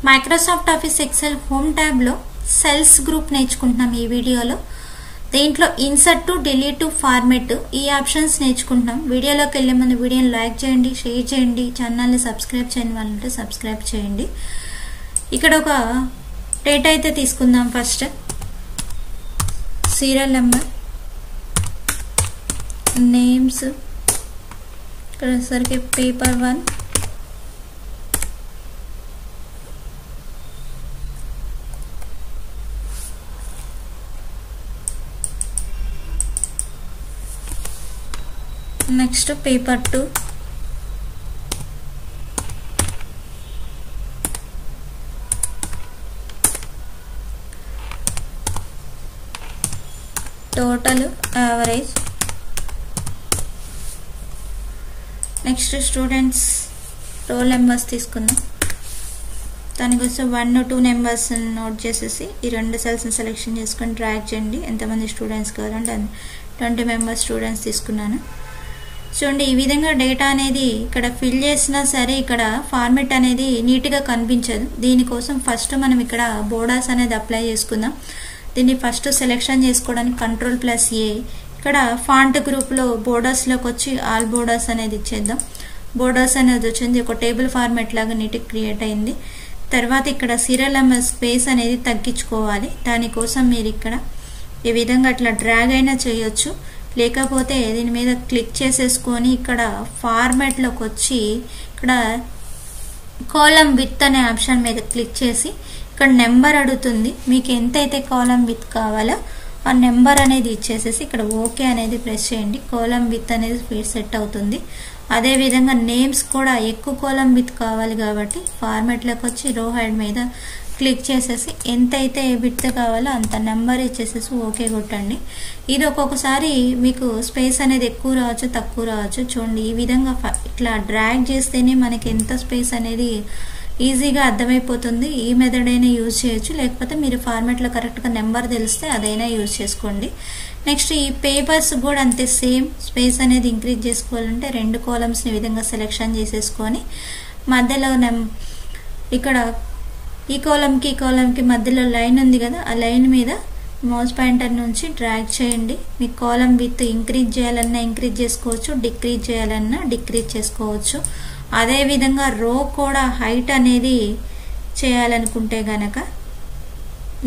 Microsoft Office Excel home tab లో cells group నేర్చుకుంటున్నాం ఈ వీడియోలో. దీంట్లో insert to delete to format ఈ ఆప్షన్స్ నేర్చుకుంటున్నాం. వీడియోలోకి వెళ్లే ముందు వీడియోని లైక్ చేయండి, షేర్ చేయండి, ఛానల్ ని సబ్స్క్రైబ్ చేయని వాళ్ళంటే సబ్స్క్రైబ్ చేయండి. ఇక్కడ ఒక డేటా అయితే తీసుకుందాం. ఫస్ట్ సీరియల్ నెంబర్, నేమ్స్, ఇక్కడ సరికి paper 1, next paper 2, total, average, next students role numbers తీసుకుందాం. దానికోసం 1 2 నెంబర్స్ నోట్ చేసేసి ఈ రెండు సెల్స్ని సెలెక్షన్ చేసుకొని డ్రాగ్ చేయండి. ఎంతమంది స్టూడెంట్స్ కావాలంటే 20 మెంబర్స్ స్టూడెంట్స్ తీసుకున్నాను. చూడండి, ఈ విధంగా డేటా అనేది ఇక్కడ ఫిల్ చేసినా సరే ఇక్కడ ఫార్మెట్ అనేది నీట్గా కనిపించదు. దీనికోసం ఫస్ట్ మనం ఇక్కడ బోర్డర్స్ అనేది అప్లై చేసుకుందాం. దీన్ని ఫస్ట్ సెలెక్షన్ చేసుకోవడానికి Ctrl+A, ఇక్కడ ఫాంట్ గ్రూప్లో బోర్డర్స్లోకి వచ్చి ఆల్ బోర్డర్స్ అనేది ఇచ్చేద్దాం. బోర్డర్స్ అనేది వచ్చింది, ఒక టేబుల్ ఫార్మెట్ లాగా నీట్గా క్రియేట్ అయింది. తర్వాత ఇక్కడ సీరియల్ నెంబర్ స్పేస్ అనేది తగ్గించుకోవాలి. దానికోసం మీరు ఇక్కడ ఈ విధంగా అట్లా డ్రాగ్ అయినా చేయొచ్చు, లేకపోతే దీని మీద క్లిక్ చేసేసుకొని ఇక్కడ ఫార్మెట్లోకి వచ్చి ఇక్కడ కాలం విత్ అనే ఆప్షన్ మీద క్లిక్ చేసి ఇక్కడ నెంబర్ అడుగుతుంది. మీకు ఎంతైతే కాలం విత్ కావాలో ఆ నెంబర్ అనేది ఇచ్చేసేసి ఇక్కడ ఓకే అనేది ప్రెస్ చేయండి. కాలం విత్ అనేది సెట్ అవుతుంది. అదేవిధంగా నేమ్స్ కూడా ఎక్కువ కాలం విత్ కావాలి కాబట్టి ఫార్మెట్లోకి వచ్చి రో హెడ్ మీద క్లిక్ చేసేసి ఎంతైతే విత్ కావాలో అంత నెంబర్ ఇచ్చేసేసి ఓకే కొట్టండి. ఇది ఒక్కొక్కసారి మీకు స్పేస్ అనేది ఎక్కువ రావచ్చు, తక్కువ రావచ్చు. చూడండి, ఈ విధంగా ఇట్లా డ్రాగ్ చేస్తేనే మనకి ఎంత స్పేస్ అనేది ఈజీగా అర్థమైపోతుంది. ఈ మెథడ్ అయినా యూజ్ చేయొచ్చు, లేకపోతే మీరు ఫార్మెట్లో కరెక్ట్గా నెంబర్ తెలిస్తే అదైనా యూజ్ చేసుకోండి. నెక్స్ట్ ఈ పేపర్స్ కూడా అంతే, సేమ్ స్పేస్ అనేది ఇంక్రీజ్ చేసుకోవాలంటే 2 కాలమ్స్ని ఈ విధంగా సెలెక్షన్ చేసేసుకొని మధ్యలో ఇక్కడ ఈ కాలంకి మధ్యలో లైన్ ఉంది కదా, ఆ లైన్ మీద మౌస్ పాయింటర్ నుంచి డ్రాగ్ చేయండి. మీ కాలం విత్ ఇంక్రీజ్ చేయాలన్నా ఇంక్రీజ్ చేసుకోవచ్చు, డిక్రీజ్ చేయాలన్నా డిక్రీజ్ చేసుకోవచ్చు. అదేవిధంగా రో కూడా హైట్ అనేది చేయాలనుకుంటే గనక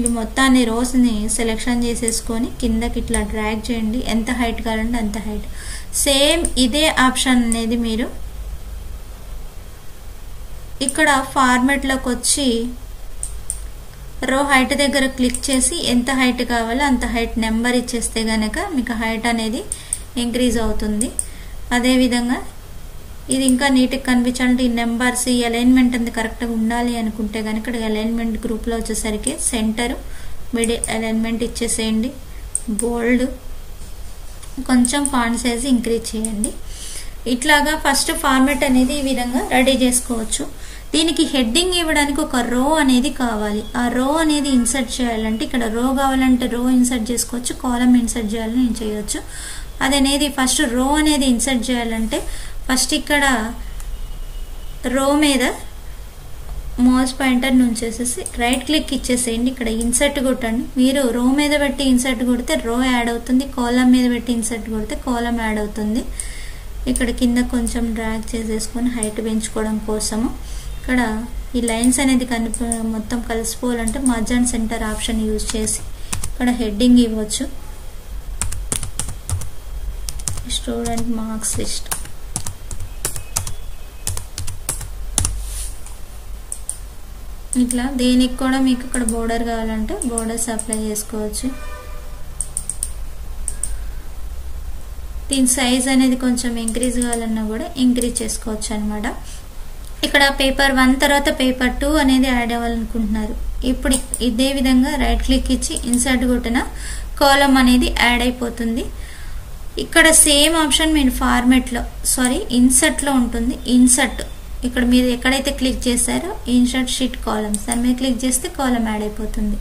ఈ మొత్తాన్ని రోస్ని సెలెక్షన్ చేసేసుకొని కిందకి ఇట్లా డ్రాగ్ చేయండి. ఎంత హైట్ కావాలంటే అంత హైట్. సేమ్ ఇదే ఆప్షన్ అనేది మీరు ఇక్కడ ఫార్మెట్లోకి వచ్చి రో హైట్ దగ్గర క్లిక్ చేసి ఎంత హైట్ కావాలో అంత హైట్ నెంబర్ ఇచ్చేస్తే గనక మీకు హైట్ అనేది ఇంక్రీజ్ అవుతుంది. అదేవిధంగా ఇది ఇంకా నీట్గా కనిపించాలంటే ఈ నెంబర్స్, ఈ అలైన్మెంట్ అంతా కరెక్ట్గా ఉండాలి అనుకుంటే కనుక ఇక్కడ అలైన్మెంట్ గ్రూప్లో వచ్చేసరికి సెంటర్, మిడిల్ అలైన్మెంట్ ఇచ్చేసేయండి. బోల్డ్, కొంచెం ఫాంట్ సైజ్ ఇంక్రీజ్ చేయండి. ఇట్లాగా ఫస్ట్ ఫార్మెట్ అనేది ఈ విధంగా రెడీ చేసుకోవచ్చు. దీనికి హెడ్డింగ్ ఇవ్వడానికి ఒక రో అనేది కావాలి. ఆ రో అనేది ఇన్సర్ట్ చేయాలంటే ఇక్కడ రో కావాలంటే రో ఇన్సర్ట్ చేసుకోవచ్చు, కాలం ఇన్సర్ట్ చేయాలని నేను చేయొచ్చు. అదనేది ఫస్ట్ రో అనేది ఇన్సర్ట్ చేయాలంటే ఫస్ట్ ఇక్కడ రో మీద మౌస్ పాయింటర్ నుంచేసేసి రైట్ క్లిక్ ఇచ్చేసేయండి. ఇక్కడ ఇన్సర్ట్ కొట్టండి. మీరు రో మీద పెట్టి ఇన్సర్ట్ కొడితే రో యాడ్ అవుతుంది, కాలం మీద పెట్టి ఇన్సర్ట్ కొడితే కాలం యాడ్ అవుతుంది. ఇక్కడ కింద కొంచెం డ్రాగ్ చేసేసుకొని హైట్ పెంచుకోవడం కోసము ఇక్కడ ఈ లైన్స్ అనేది మొత్తం కలిసిపోవాలంటే merge and center option use చేసి ఇక్కడ హెడ్డింగ్ ఇవ్వచ్చు. స్టూడెంట్ మార్క్స్ లిస్ట్, ఇట్లా దేనికి కూడా మీకు ఇక్కడ బోర్డర్ కావాలంటే బోర్డర్స్ అప్లై చేసుకోవచ్చు. దీని సైజ్ అనేది కొంచెం ఇంక్రీజ్ కావాలన్నా కూడా ఇంక్రీజ్ చేసుకోవచ్చు అనమాట. ఇక్కడ పేపర్ 1 తర్వాత పేపర్ 2 అనేది యాడ్ అవ్వాలనుకుంటున్నారు. ఇప్పుడు ఇదే విధంగా రైట్ క్లిక్ ఇచ్చి ఇన్సర్ట్ కొట్టిన కాలం అనేది యాడ్ అయిపోతుంది. ఇక్కడ సేమ్ ఆప్షన్ మీరు ఇన్సర్ట్లో ఉంటుంది. ఇన్సర్ట్ ఇక్కడ మీరు ఎక్కడైతే క్లిక్ చేశారో ఇన్సర్ట్ షీట్ కాలమ్స్ దాని మీద క్లిక్ చేస్తే కాలం యాడ్ అయిపోతుంది.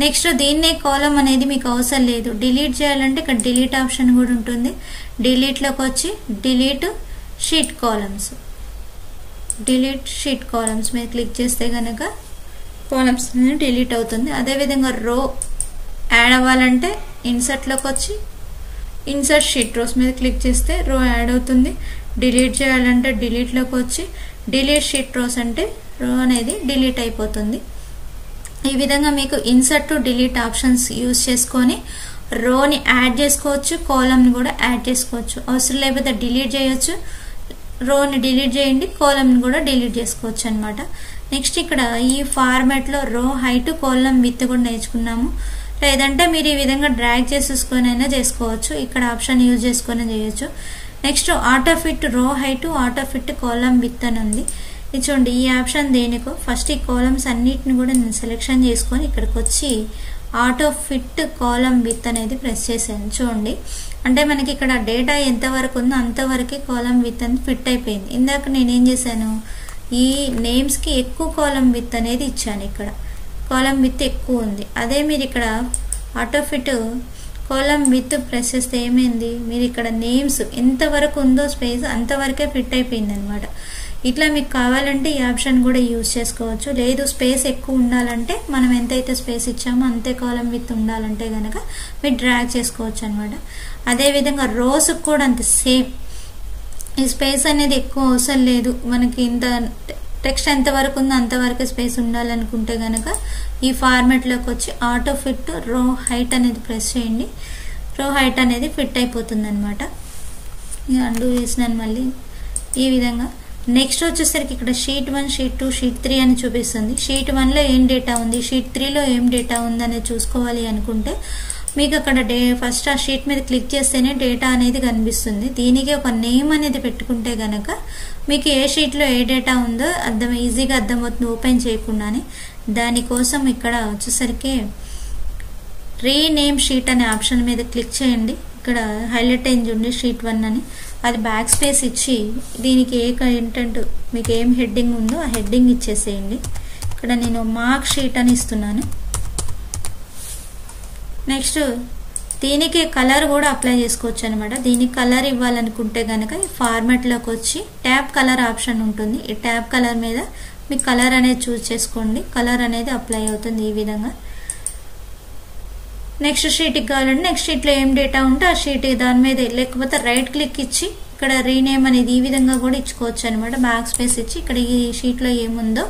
నెక్స్ట్ దీన్నే కాలం అనేది మీకు అవసరం లేదు, డిలీట్ చేయాలంటే ఇక్కడ డిలీట్ ఆప్షన్ కూడా ఉంటుంది. డిలీట్లోకి వచ్చి డిలీట్ షీట్ కాలమ్స్ మీద క్లిక్ చేస్తే కనుక కాలమ్స్ డిలీట్ అవుతుంది. అదేవిధంగా రో యాడ్ అవ్వాలంటే ఇన్సర్ట్లోకి వచ్చి ఇన్సర్ట్ షీట్ రోస్ మీద క్లిక్ చేస్తే రో యాడ్ అవుతుంది. డిలీట్ చేయాలంటే డిలీట్లోకి వచ్చి డిలీట్ షీట్ రోస్ అంటే రో అనేది డిలీట్ అయిపోతుంది. ఈ విధంగా మీకు insert to delete options use చేసుకొని రోని యాడ్ చేసుకోవచ్చు, కాలమ్ని కూడా యాడ్ చేసుకోవచ్చు. అవసరం లేకపోతే డిలీట్ చేయొచ్చు, రోని డిలీట్ చేయండి, కాలమ్ని కూడా డిలీట్ చేసుకోవచ్చు అనమాట. నెక్స్ట్ ఇక్కడ ఈ ఫార్మాట్లో రో హైట్ కాలమ్ విత్ కూడా నేర్చుకున్నాము. లేదంటే మీరు ఈ విధంగా డ్రాగ్ చేసేసుకొని అయినా చేసుకోవచ్చు, ఇక్కడ ఆప్షన్ యూజ్ చేసుకొని చేయొచ్చు. నెక్స్ట్ ఆటో ఫిట్ రో height, auto fit column with అని ఉంది. ఇది చూడండి, ఈ ఆప్షన్ దేనికో ఫస్ట్ ఈ కాలమ్స్ అన్నిటిని కూడా నేను సెలెక్షన్ చేసుకొని ఇక్కడికి వచ్చి ఆటో ఫిట్ కాలమ్ విత్ అనేది ప్రెస్ చేశాను. చూడండి, అంటే మనకి ఇక్కడ డేటా ఎంతవరకు ఉందో అంతవరకే కాలమ్ విత్ అని ఫిట్ అయిపోయింది. ఇందాక నేనేం చేశాను, ఈ నేమ్స్కి ఎక్కువ కాలమ్ విత్ అనేది ఇచ్చాను. ఇక్కడ కాలమ్ విత్ ఎక్కువ ఉంది. అదే మీరు ఇక్కడ auto fit column with press చేస్తే ఏమైంది, మీరు ఇక్కడ నేమ్స్ ఎంతవరకు ఉందో స్పేస్ అంతవరకే ఫిట్ అయిపోయింది అనమాట. ఇట్లా మీకు కావాలంటే ఈ ఆప్షన్ కూడా యూజ్ చేసుకోవచ్చు. లేదు స్పేస్ ఎక్కువ ఉండాలంటే మనం ఎంతైతే స్పేస్ ఇచ్చామో అంతే కాలమ్ విత్ ఉండాలంటే కనుక మీరు డ్రాగ్ చేసుకోవచ్చు అనమాట. అదేవిధంగా రోస్ కూడా అంతే సేమ్, ఈ స్పేస్ అనేది ఎక్కువ అవసరం లేదు, మనకి ఇంత టెక్స్ట్ ఎంతవరకు ఉందో అంతవరకు స్పేస్ ఉండాలనుకుంటే కనుక ఈ ఫార్మాట్లోకి వచ్చి ఆటో ఫిట్ రో హైట్ అనేది ప్రెస్ చేయండి. రో హైట్ అనేది ఫిట్ అయిపోతుంది అనమాట. అండూ చేసినాను మళ్ళీ ఈ విధంగా. నెక్స్ట్ వచ్చేసరికి ఇక్కడ షీట్ 1, షీట్ 2, షీట్ 3 అని చూపిస్తుంది. షీట్ 1లో ఏం డేటా ఉంది, షీట్ 3లో ఏం డేటా ఉంది అనేది చూసుకోవాలి అనుకుంటే మీకు అక్కడ ఫస్ట్ ఆ షీట్ మీద క్లిక్ చేస్తేనే డేటా అనేది కనిపిస్తుంది. దీనికి ఒక నేమ్ అనేది పెట్టుకుంటే గనక మీకు ఏ షీట్లో ఏ డేటా ఉందో ఈజీగా అర్థమవుతుంది ఓపెన్ చేయకుండానే. దానికోసం ఇక్కడ వచ్చేసరికి రీనేమ్ షీట్ అనే ఆప్షన్ మీద క్లిక్ చేయండి. ఇక్కడ హైలైట్ అయింది చూడండి షీట్ 1 అని, అది బ్యాక్ స్పేస్ ఇచ్చి దీనికి ఏ కంటెంట్ మీకు ఏం హెడ్డింగ్ ఉందో ఆ హెడ్డింగ్ ఇచ్చేసేయండి. ఇక్కడ నేను మార్క్ షీట్ అని ఇస్తున్నాను. నెక్స్ట్ దీనికి కలర్ కూడా అప్లై చేసుకోవచ్చు అనమాట. దీనికి కలర్ ఇవ్వాలనుకుంటే కనుక ఈ ఫార్మాట్లోకి వచ్చి ట్యాబ్ కలర్ ఆప్షన్ ఉంటుంది. ఈ ట్యాబ్ కలర్ మీద మీకు కలర్ అనేది చూస్ చేసుకోండి, కలర్ అనేది అప్లై అవుతుంది ఈ విధంగా. నెక్స్ట్ షీట్కి కావాలంటే నెక్స్ట్ షీట్లో ఏం డేటా ఉంటే ఆ షీట్ దాని మీద, లేకపోతే రైట్ క్లిక్ ఇచ్చి ఇక్కడ రీనేమ్ అనేది ఈ విధంగా కూడా ఇచ్చుకోవచ్చు అనమాట. బ్యాక్ స్పేస్ ఇచ్చి ఇక్కడ ఈ షీట్లో ఏముందో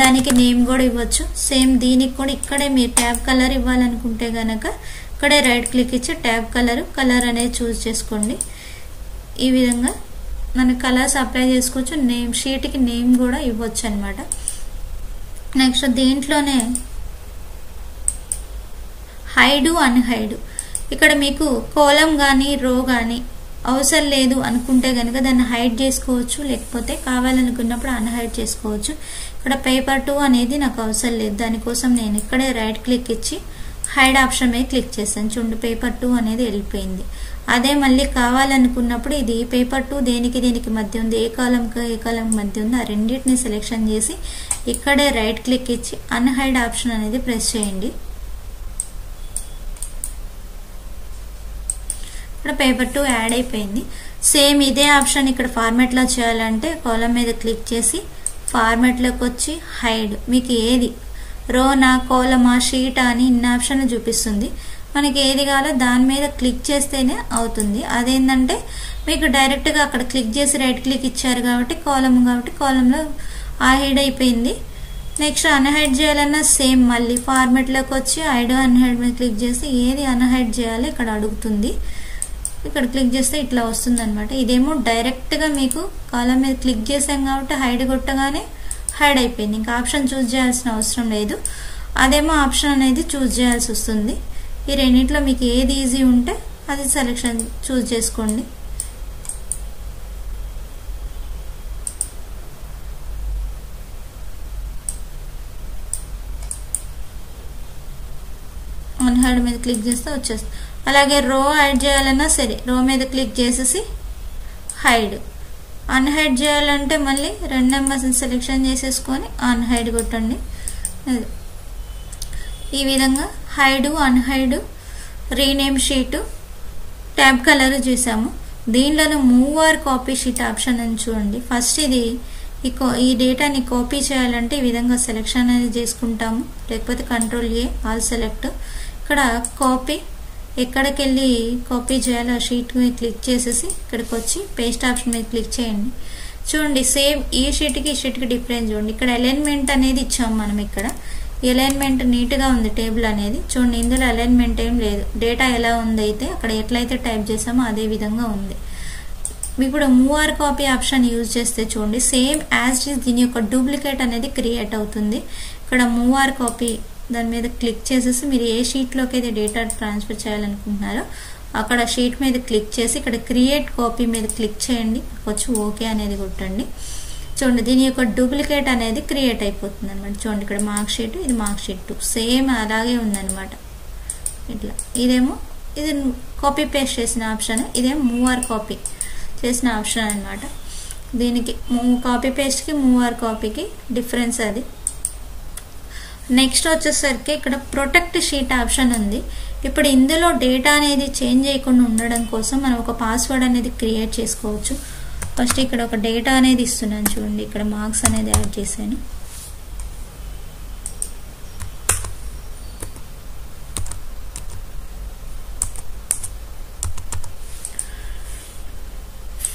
దానికి నేమ్ కూడా ఇవ్వచ్చు. సేమ్ దీనికి కూడా ఇక్కడే మీరు ట్యాబ్ కలర్ ఇవ్వాలనుకుంటే గనక ఇక్కడే రైట్ క్లిక్ ఇచ్చి ట్యాబ్ కలర్ అనేది చూస్ చేసుకోండి. ఈ విధంగా మన కలర్స్ అప్లై చేసుకోవచ్చు. నేమ్ షీట్కి నేమ్ కూడా ఇవ్వచ్చు అనమాట. నెక్స్ట్ దీంట్లోనే హైడ్ అన్హైడ్, ఇక్కడ మీకు కాలమ్ కానీ రో కానీ అవసరం లేదు అనుకుంటే కనుక దాన్ని హైడ్ చేసుకోవచ్చు, లేకపోతే కావాలనుకున్నప్పుడు అన్హైడ్ చేసుకోవచ్చు. ఇక్కడ పేపర్ 2 అనేది నాకు అవసరం లేదు, దానికోసం నేను ఇక్కడే రైట్ క్లిక్ ఇచ్చి హైడ్ ఆప్షన్ మీద క్లిక్ చేశాను. చూడండి పేపర్ 2 అనేది వెళ్ళిపోయింది. అదే మళ్ళీ కావాలనుకున్నప్పుడు ఇది పేపర్ 2 దేనికి మధ్య ఉంది, ఏ కాలం మధ్య ఉంది, ఆ రెండింటిని సెలెక్షన్ చేసి ఇక్కడే రైట్ క్లిక్ ఇచ్చి అన్హైడ్ ఆప్షన్ అనేది ప్రెస్ చేయండి. ఇక్కడ పేపర్ 2 యాడ్ అయిపోయింది. సేమ్ ఇదే ఆప్షన్ ఇక్కడ ఫార్మాట్లో చేయాలంటే కాలం మీద క్లిక్ చేసి ఫార్మాట్లోకి వచ్చి హైడ్, మీకు ఏది రోనా కాలమా షీటా అని ఇన్ని ఆప్షన్ చూపిస్తుంది. మనకి ఏది కావాలో దాని మీద క్లిక్ చేస్తేనే అవుతుంది. అదేంటంటే మీకు డైరెక్ట్గా అక్కడ క్లిక్ చేసి రైట్ క్లిక్ ఇచ్చారు కాబట్టి కాలంలో ఆ హైడ్ అయిపోయింది. నెక్స్ట్ అన్హైడ్ చేయాలన్నా సేమ్ మళ్ళీ ఫార్మాట్లోకి వచ్చి హైడ్ అన్హైడ్ మీద క్లిక్ చేసి ఏది అన్హైడ్ చేయాలో ఇక్కడ అడుగుతుంది. ఇక్కడ క్లిక్ చేస్తే ఇట్లా వస్తుంది అనమాట. ఇదేమో డైరెక్ట్గా మీకు కాలం మీద క్లిక్ చేసాం కాబట్టి హైడ్ కొట్టగానే హైడ్ అయిపోయింది, ఇంకా ఆప్షన్ చూస్ చేయాల్సిన అవసరం లేదు. అదేమో ఆప్షన్ అనేది చూస్ చేయాల్సి వస్తుంది. ఈ రెండింటిలో మీకు ఏది ఈజీ ఉంటే అది సెలెక్షన్ చూస్ చేసుకోండి. అన్హైడ్ మీద క్లిక్ చేస్తే వచ్చేస్తుంది. అలాగే రో యాడ్ చేయాలన్నా సరే రో మీద క్లిక్ చేసేసి హైడ్, అన్హైడ్ చేయాలంటే మళ్ళీ 2 నెంబర్స్ని సెలెక్షన్ చేసేసుకొని అన్హైడ్ కొట్టండి. ఈ విధంగా hide unhide rename sheet tab colour చూసాము. దీనిలో move or copy sheet option అని చూడండి. ఫస్ట్ ఇది ఈ డేటాని కాపీ చేయాలంటే ఈ విధంగా సెలెక్షన్ అనేది చేసుకుంటాము, లేకపోతే కంట్రోల్ ఏ ఆల్ సెలెక్ట్. ఇక్కడ కాపీ ఎక్కడికి వెళ్ళి కాపీ చేయాలి ఆ షీట్ మీద క్లిక్ చేసేసి ఇక్కడికి వచ్చి పేస్ట్ ఆప్షన్ మీద క్లిక్ చేయండి. చూడండి సేమ్ ఈ షీట్కి ఈ షీట్కి డిఫరెన్స్ చూడండి. ఇక్కడ అలైన్మెంట్ అనేది ఇచ్చాము మనం. ఇక్కడ అలైన్మెంట్ నీట్గా ఉంది టేబుల్ అనేది. చూడండి ఇందులో అలైన్మెంట్ ఏం లేదు, డేటా ఎలా ఉంది అయితే అక్కడ ఎట్లయితే టైప్ చేసామో అదే విధంగా ఉంది. ఇప్పుడు మూవ్ కాపీ ఆప్షన్ యూజ్ చేస్తే చూడండి సేమ్ యాజ్ ఇట్ ఈస్ దీని యొక్క డూప్లికేట్ అనేది క్రియేట్ అవుతుంది. ఇక్కడ మూవ్ కాపీ దాని మీద క్లిక్ చేసేసి మీరు ఏ షీట్లోకి అయితే డేటా ట్రాన్స్ఫర్ చేయాలనుకుంటున్నారో అక్కడ షీట్ మీద క్లిక్ చేసి ఇక్కడ క్రియేట్ కాపీ మీద క్లిక్ చేయండి. వచ్చి ఓకే అనేది కొట్టండి. చూడండి దీని యొక్క డూప్లికేట్ అనేది క్రియేట్ అయిపోతుంది అనమాట. చూడండి ఇక్కడ మార్క్ షీట్, ఇది మార్క్ షీట్ 2 సేమ్ అలాగే ఉందన్నమాట. ఇట్లా ఇది కాపీ పేస్ట్ చేసిన ఆప్షన్, ఇదేమో మూవ్ కాపీ చేసిన ఆప్షన్ అనమాట. దీనికి కాపీ పేస్ట్కి మూవ్ కాపీకి డిఫరెన్స్ అది. నెక్స్ట్ వచ్చేసరికి ఇక్కడ ప్రొటెక్ట్ షీట్ ఆప్షన్ ఉంది. ఇప్పుడు ఇందులో డేటా అనేది చేంజ్ చేయకుండా ఉండడం కోసం మనం ఒక పాస్వర్డ్ అనేది క్రియేట్ చేసుకోవచ్చు. ఫస్ట్ ఇక్కడ ఒక డేటా అనేది ఇస్తున్నాను చూడండి, ఇక్కడ మార్క్స్ అనేది యాడ్ చేశాను.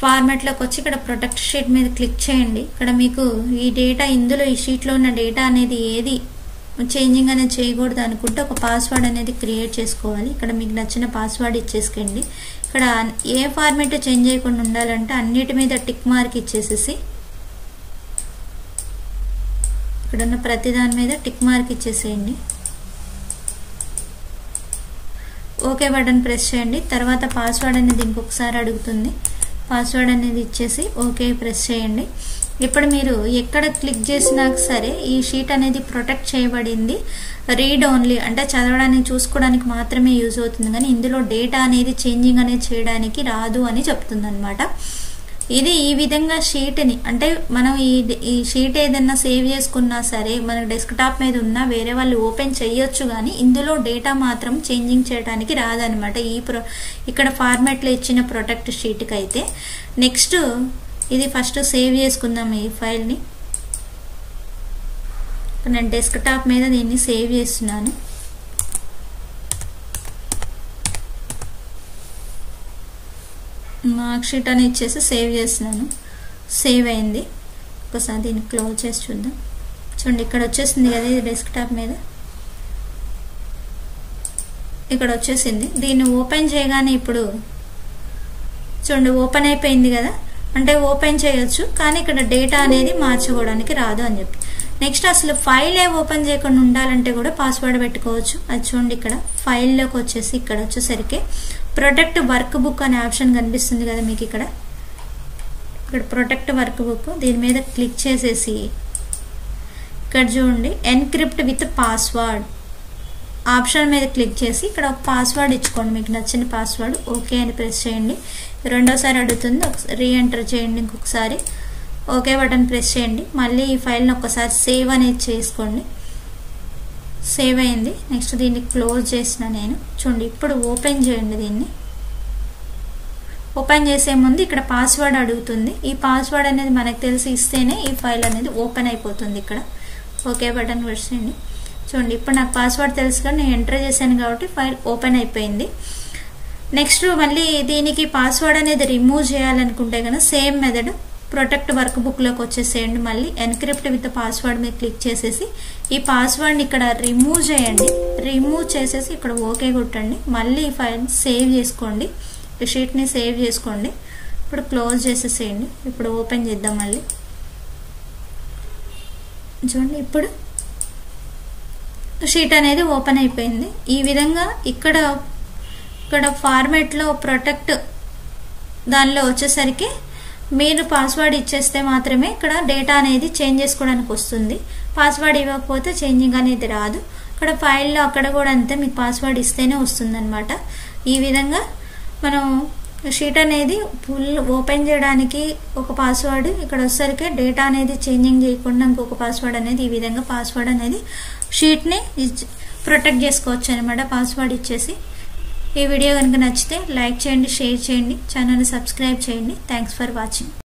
ఫార్మాట్లోకి వచ్చి ఇక్కడ ప్రొటెక్ట్ షీట్ మీద క్లిక్ చేయండి. ఇక్కడ మీకు ఈ డేటా ఇందులో ఈ షీట్లో ఉన్న డేటా అనేది ఏది చేంజింగ్ అనేది చేయకూడదు అనుకుంటే ఒక పాస్వర్డ్ అనేది క్రియేట్ చేసుకోవాలి. ఇక్కడ మీకు నచ్చిన పాస్వర్డ్ ఇచ్చేసుకోండి. ఇక్కడ ఏ ఫార్మాట్ చేంజ్ చేయకుండా ఉండాలంటే అన్నిటి మీద టిక్ మార్క్ ఇచ్చేసేసి ఇక్కడ ఉన్న ప్రతి దాని మీద టిక్ మార్క్ ఇచ్చేసేయండి. ఓకే బటన్ ప్రెస్ చేయండి. తర్వాత పాస్వర్డ్ అనేది ఇంకొకసారి అడుగుతుంది. పాస్వర్డ్ అనేది ఇచ్చేసి ఓకే ప్రెస్ చేయండి. ఇప్పుడు మీరు ఎక్కడ క్లిక్ చేసినా సరే ఈ షీట్ అనేది ప్రొటెక్ట్ చేయబడింది. రీడ్ ఓన్లీ అంటే చదవడానికి చూసుకోవడానికి మాత్రమే యూజ్ అవుతుంది, కానీ ఇందులో డేటా అనేది చేంజింగ్ అనేది చేయడానికి రాదు అని చెప్తుంది అనమాట. ఇది ఈ విధంగా షీట్ని అంటే మనం ఈ షీట్ ఏదైనా సేవ్ చేసుకున్నా సరే మన డెస్క్టాప్ మీద ఉన్నా వేరే వాళ్ళు ఓపెన్ చేయొచ్చు, కానీ ఇందులో డేటా మాత్రం చేంజింగ్ చేయడానికి రాదనమాట ఇక్కడ ఫార్మాట్లో ఇచ్చిన ప్రొటెక్ట్ షీట్కి అయితే. నెక్స్ట్ ఇది ఫస్ట్ సేవ్ చేసుకుందాం ఈ ఫైల్ని. నేను డెస్క్టాప్ మీద దీన్ని సేవ్ చేస్తున్నాను. మార్క్ షీట్ అని ఇచ్చేసి సేవ్ చేస్తున్నాను. సేవ్ అయింది. ఒకసారి దీన్ని క్లోజ్ చేసి చూద్దాం. చూడండి ఇక్కడ వచ్చేసింది కదా ఇది డెస్క్టాప్ మీద, ఇక్కడ వచ్చేసింది. దీన్ని ఓపెన్ చేయగానే ఇప్పుడు చూడండి ఓపెన్ అయిపోయింది కదా, అంటే ఓపెన్ చేయొచ్చు కానీ ఇక్కడ డేటా అనేది మార్చుకోవడానికి రాదు అని చెప్పి. నెక్స్ట్ అసలు ఫైల్ ఓపెన్ చేయకుండా ఉండాలంటే కూడా పాస్వర్డ్ పెట్టుకోవచ్చు. అది చూడండి ఇక్కడ ఫైల్లోకి వచ్చేసి ఇక్కడ వచ్చేసరికి ప్రొటెక్ట్ వర్క్ బుక్ అనే ఆప్షన్ కనిపిస్తుంది కదా మీకు. ఇక్కడ ప్రొటెక్ట్ వర్క్ బుక్ దీని మీద క్లిక్ చేసేసి ఇక్కడ చూడండి ఎన్క్రిప్ట్ విత్ పాస్వర్డ్ ఆప్షన్ మీద క్లిక్ చేసి ఇక్కడ ఒక పాస్వర్డ్ ఇచ్చుకోండి, మీకు నచ్చిన పాస్వర్డ్. ఓకే అని ప్రెస్ చేయండి. రెండోసారి అడుగుతుంది, రీఎంటర్ చేయండి ఇంకొకసారి. ఓకే బటన్ ప్రెస్ చేయండి. మళ్ళీ ఈ ఫైల్ని ఒకసారి సేవ్ అనేది చేసుకోండి. సేవ్ అయింది. నెక్స్ట్ దీన్ని క్లోజ్ చేసిన నేను. చూడండి ఇప్పుడు ఓపెన్ చేయండి. దీన్ని ఓపెన్ చేసే ముందు ఇక్కడ పాస్వర్డ్ అడుగుతుంది. ఈ పాస్వర్డ్ అనేది మనకు తెలిసి ఇస్తేనే ఈ ఫైల్ అనేది ఓపెన్ అయిపోతుంది. ఇక్కడ ఓకే బటన్ ప్రెస్ చేయండి. చూడండి ఇప్పుడు నాకు పాస్వర్డ్ తెలుసుగా నేను ఎంటర్ చేశాను కాబట్టి ఫైల్ ఓపెన్ అయిపోయింది. నెక్స్ట్ మళ్ళీ దీనికి పాస్వర్డ్ అనేది రిమూవ్ చేయాలనుకుంటే కనుక సేమ్ మెథడ్ ప్రొటెక్ట్ వర్క్ బుక్లోకి వచ్చేసేయండి. మళ్ళీ ఎన్క్రిప్ట్ విత్ పాస్వర్డ్ మీద క్లిక్ చేసేసి ఈ పాస్వర్డ్ని ఇక్కడ రిమూవ్ చేయండి. రిమూవ్ చేసేసి ఇక్కడ ఓకే కొట్టండి. మళ్ళీ ఈ ఫైల్ సేవ్ చేసుకోండి, ఈ షీట్ని సేవ్ చేసుకోండి. ఇప్పుడు క్లోజ్ చేసేసేయండి. ఇప్పుడు ఓపెన్ చేద్దాం మళ్ళీ. చూడండి ఇప్పుడు షీట్ అనేది ఓపెన్ అయిపోయింది. ఈ విధంగా ఇక్కడ ఫార్మాట్లో ప్రొటెక్ట్ దానిలో వచ్చేసరికి మీరు పాస్వర్డ్ ఇచ్చేస్తే మాత్రమే ఇక్కడ డేటా అనేది చేంజ్ చేసుకోవడానికి వస్తుంది. పాస్వర్డ్ ఇవ్వకపోతే చేంజింగ్ అనేది రాదు. ఇక్కడ ఫైల్లో అక్కడ కూడా అంతే, మీకు పాస్వర్డ్ ఇస్తేనే వస్తుంది అనమాట. ఈ విధంగా మనం షీట్ అనేది ఫుల్ ఓపెన్ చేయడానికి ఒక పాస్వర్డ్, ఇక్కడ వచ్చేసరికి డేటా అనేది చేంజింగ్ చేయకుండా ఇంకొక పాస్వర్డ్ అనేది, ఈ విధంగా పాస్వర్డ్ అనేది షీట్ని ప్రొటెక్ట్ చేసుకోవచ్చు అనమాట పాస్వర్డ్ ఇచ్చేసి. ఈ వీడియో కనుక నచ్చితే లైక్ చేయండి, షేర్ చేయండి, ఛానల్ని సబ్స్క్రైబ్ చేయండి. Thanks for watching.